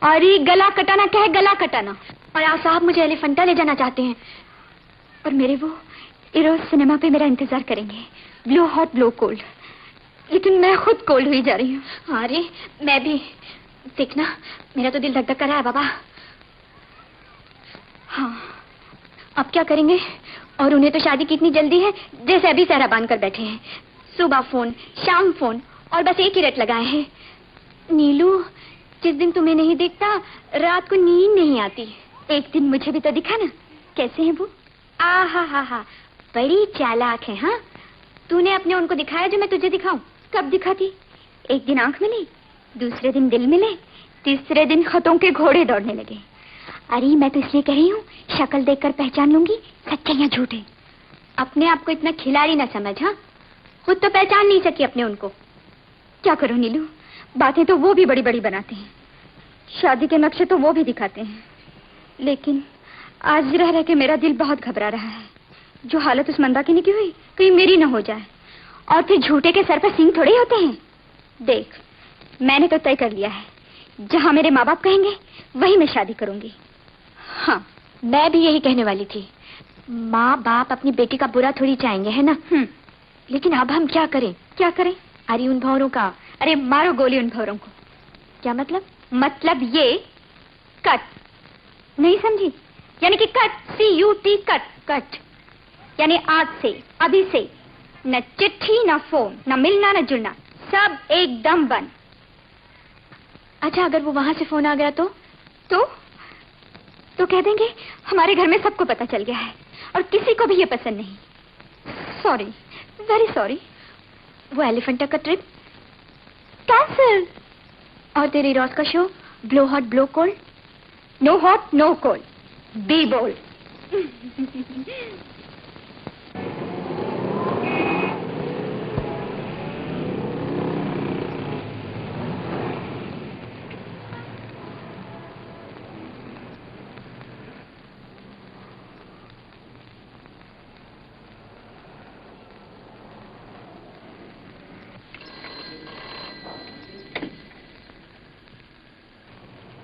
अरे गला कटाना क्या है, गला कटाना। और आप साहब मुझे एलिफेंटा ले जाना चाहते हैं और मेरे वो इरोज सिनेमा पे मेरा इंतजार करेंगे, ब्लो हॉट ब्लो कोल्ड। लेकिन मैं खुद कोल्ड हुई जा रही हूँ। अरे मैं भी, देखना मेरा तो दिल धक धक कर रहा है बाबा। हाँ अब क्या करेंगे? और उन्हें तो शादी की इतनी जल्दी है, जैसे अभी सहरा बांध कर बैठे हैं। सुबह फोन, शाम फोन, और बस एक ही रट लगाए हैं। नीलू, जिस दिन तुम्हें नहीं देखता रात को नींद नहीं आती। एक दिन मुझे भी तो दिखा ना, कैसे है वो? हा, बड़ी चालाक है। हाँ, तूने अपने उनको दिखाया जो मैं तुझे दिखाऊं? कब दिखाती? एक दिन आंख मिली, दूसरे दिन दिल मिले, तीसरे दिन खतों के घोड़े दौड़ने लगे। अरे मैं तो इसलिए कह रही हूँ, शक्ल देखकर पहचान लूंगी सच्चे या झूठे। अपने आप को इतना खिलाड़ी ना समझ। हाँ, खुद तो पहचान नहीं सकी अपने उनको। क्या करूं नीलू, बातें तो वो भी बड़ी बड़ी बनाते हैं, शादी के नक्शे तो वो भी दिखाते हैं, लेकिन आज रह रह के मेरा दिल बहुत घबरा रहा है। जो हालत उस मंदाकिनी की हुई, कहीं मेरी न हो जाए। और फिर झूठे के सर पर सींग थोड़े होते हैं। देख, मैंने तो तय कर लिया है, जहां मेरे माँ बाप कहेंगे वहीं मैं शादी करूंगी। हाँ, मैं भी यही कहने वाली थी। माँ बाप अपनी बेटी का बुरा थोड़ी चाहेंगे, है ना? लेकिन अब हम क्या करें? क्या करें? अरे उन भौरों का, अरे मारो गोली उन भौरों को। क्या मतलब? मतलब ये, कट। नहीं समझी? यानी कि कट, CUT, कट। कट यानी आज से, अभी से न चिट्ठी, न फोन, न मिलना, न जुड़ना, सब एकदम बंद। अच्छा, अगर वो वहां से फोन आ गया तो कह देंगे हमारे घर में सबको पता चल गया है और किसी को भी ये पसंद नहीं। Sorry, very sorry. वो एलिफेंटा का ट्रिप कैंसिल। और तेरी रोज का show, blow hot blow cold. No hot no cold, be bold.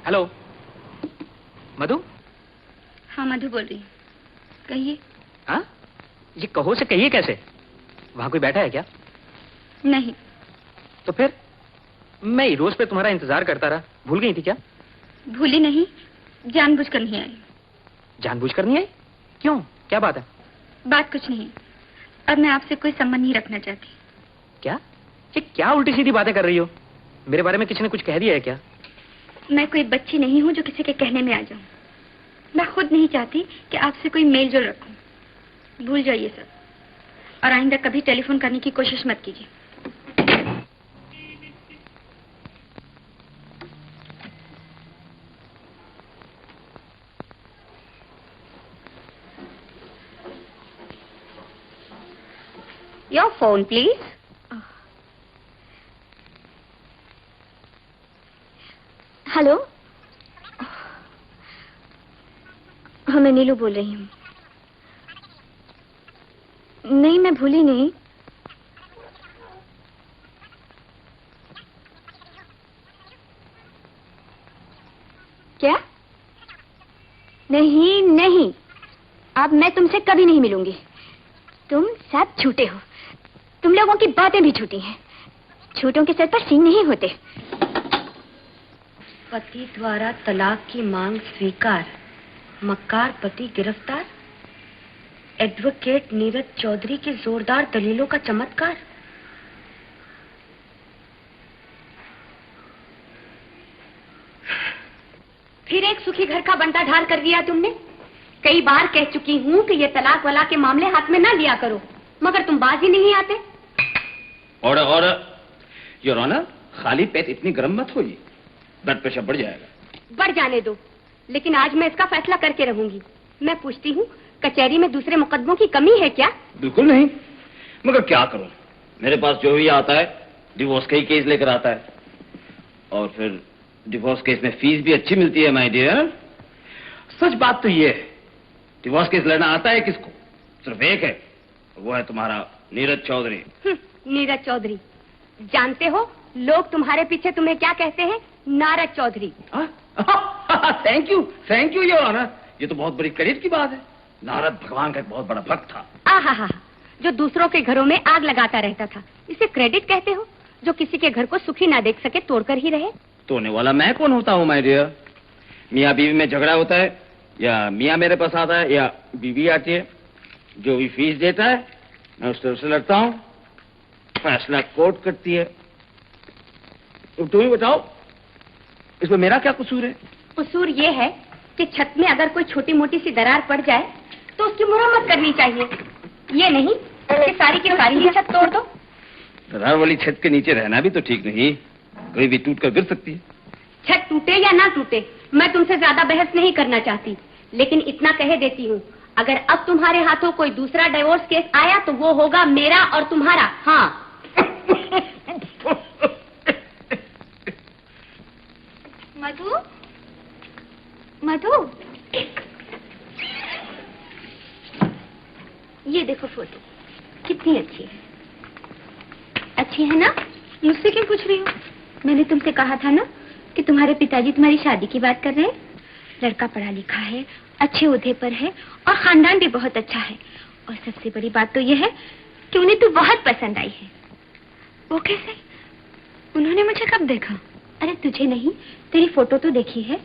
Hello, Madhu? हाँ, मधु बोल रही हूँ, कहिए। हाँ, ये कहो से कहिए कैसे? वहां कोई बैठा है क्या? नहीं। तो फिर? मैं रोज पे तुम्हारा इंतजार करता रहा, भूल गई थी क्या? भूली नहीं, जानबूझकर नहीं आई। जानबूझकर नहीं आई? क्यों, क्या बात है? बात कुछ नहीं, अब मैं आपसे कोई संबंध नहीं रखना चाहती। क्या? ये क्या उल्टी सीधी बातें कर रही हो? मेरे बारे में किसी ने कुछ कह दिया है क्या? मैं कोई बच्ची नहीं हूँ जो किसी के कहने में आ जाऊं। मैं खुद नहीं चाहती कि आपसे कोई मेल जोल रखूं। भूल जाइए सब, और आइंदा कभी टेलीफोन करने की कोशिश मत कीजिए। Your phone please. हेलो, हाँ मैं नीलू बोल रही हूँ। नहीं, मैं भूली नहीं। क्या? नहीं नहीं, अब मैं तुमसे कभी नहीं मिलूंगी। तुम सब झूठे हो, तुम लोगों की बातें भी झूठी हैं। झूठों के सर पर सींग नहीं होते। पति द्वारा तलाक की मांग स्वीकार, मक्कार पति गिरफ्तार, एडवोकेट नीरज चौधरी की जोरदार दलीलों का चमत्कार। फिर एक सुखी घर का बंटा ढाल कर दिया तुमने। कई बार कह चुकी हूँ कि ये तलाक वाला के मामले हाथ में ना लिया करो, मगर तुम बाज ही नहीं आते। और योर ऑनर, खाली पेट इतनी गर्म मत होइए, ब्लड प्रेशर बढ़ जाएगा। बढ़ जाने दो, लेकिन आज मैं इसका फैसला करके रहूंगी। मैं पूछती हूँ, कचहरी में दूसरे मुकदमों की कमी है क्या? बिल्कुल नहीं, मगर क्या करूं, मेरे पास जो भी आता है डिवोर्स का ही केस लेकर आता है, और फिर डिवोर्स केस में फीस भी अच्छी मिलती है माय डियर। सच बात तो ये है, डिवोर्स केस लेना आता है किसको? सिर्फ एक है, वो है तुम्हारा नीरज चौधरी। नीरज चौधरी। जानते हो लोग तुम्हारे पीछे तुम्हें क्या कहते हैं? Narad Chaudhary. Thank you your honour. ये तो बहुत बड़ी क्रेडिट की बात है। नारद भगवान का एक बहुत बड़ा भक्त था। आहा, जो दूसरों के घरों में आग लगाता रहता था, इसे क्रेडिट कहते हो? जो किसी के घर को सुखी ना देख सके, तोड़कर ही रहे। तोड़ने वाला मैं कौन होता हूँ माय डियर? मियाँ बीवी में झगड़ा होता है, या मियाँ मेरे पास आता है, या बीवी आती है। जो भी फीस देता है मैं उस तरफ से लड़ता हूँ, फैसला कोर्ट करती है। तुम ही बताओ, इसमें मेरा क्या कसूर है? कसूर ये है कि छत में अगर कोई छोटी मोटी सी दरार पड़ जाए तो उसकी मुरम्मत करनी चाहिए, ये नहीं कि सारी की सारी ही छत तोड़ दो। दरार वाली छत के नीचे रहना भी तो ठीक नहीं, कभी भी टूट कर गिर सकती है। छत टूटे या ना टूटे, मैं तुमसे ज्यादा बहस नहीं करना चाहती, लेकिन इतना कह देती हूँ, अगर अब तुम्हारे हाथों कोई दूसरा डिवोर्स केस आया तो वो होगा मेरा और तुम्हारा। हाँ। मधु, मधु, ये देखो फोटो, कितनी अच्छी है। अच्छी है ना? मुझसे क्यों पूछ रही हो? मैंने तुमसे कहा था ना कि तुम्हारे पिताजी तुम्हारी शादी की बात कर रहे हैं। लड़का पढ़ा लिखा है, अच्छे ओहदे पर है और खानदान भी बहुत अच्छा है। और सबसे बड़ी बात तो यह है कि उन्हें तो बहुत पसंद आई है। वो कैसे? उन्होंने मुझे कब देखा? अरे तुझे नहीं, तेरी फोटो तो देखी है।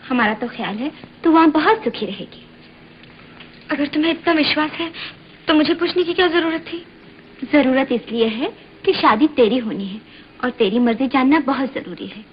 हमारा तो ख्याल है तू वहाँ बहुत सुखी रहेगी। अगर तुम्हें इतना विश्वास है तो मुझे पूछने की क्या जरूरत थी? जरूरत इसलिए है कि शादी तेरी होनी है और तेरी मर्जी जानना बहुत जरूरी है।